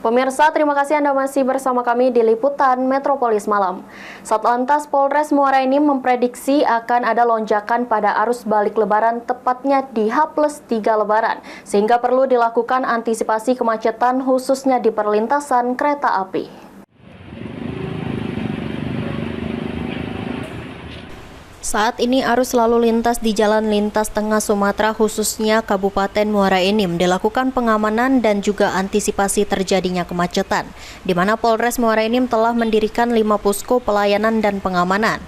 Pemirsa, terima kasih Anda masih bersama kami di Liputan Metropolis Malam. Satlantas Polres Muara Enim memprediksi akan ada lonjakan pada arus balik Lebaran tepatnya di H+3 Lebaran, sehingga perlu dilakukan antisipasi kemacetan khususnya di perlintasan kereta api. Saat ini arus lalu lintas di jalan lintas tengah Sumatera khususnya Kabupaten Muara Enim dilakukan pengamanan dan juga antisipasi terjadinya kemacetan, di mana Polres Muara Enim telah mendirikan 5 posko pelayanan dan pengamanan.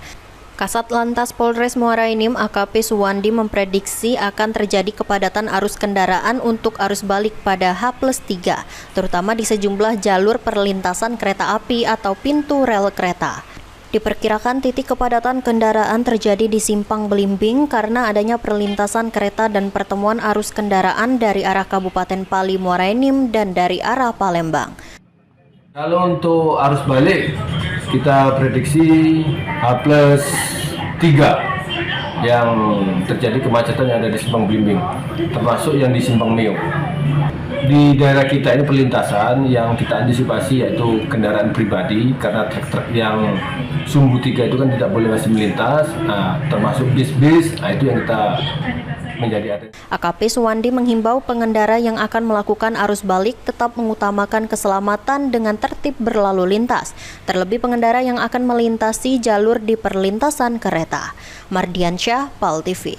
Kasat Lantas Polres Muara Enim AKP Suwandi memprediksi akan terjadi kepadatan arus kendaraan untuk arus balik pada H+3, terutama di sejumlah jalur perlintasan kereta api atau pintu rel kereta. Diperkirakan titik kepadatan kendaraan terjadi di Simpang Belimbing karena adanya perlintasan kereta dan pertemuan arus kendaraan dari arah Kabupaten Pali Muara Enim dan dari arah Palembang. Kalau untuk arus balik, kita prediksi H+3 yang terjadi kemacetan yang ada di Simpang Belimbing, termasuk yang di Simpang Meo. Di daerah kita ini perlintasan yang kita antisipasi yaitu kendaraan pribadi, karena truk-truk yang sumbu 3 itu kan tidak boleh masih melintas, termasuk bis-bis, itu yang kita menjadi atensi. AKP Suwandi menghimbau pengendara yang akan melakukan arus balik tetap mengutamakan keselamatan dengan tertib berlalu lintas, terlebih pengendara yang akan melintasi jalur di perlintasan kereta. Mardiansyah, PAL TV.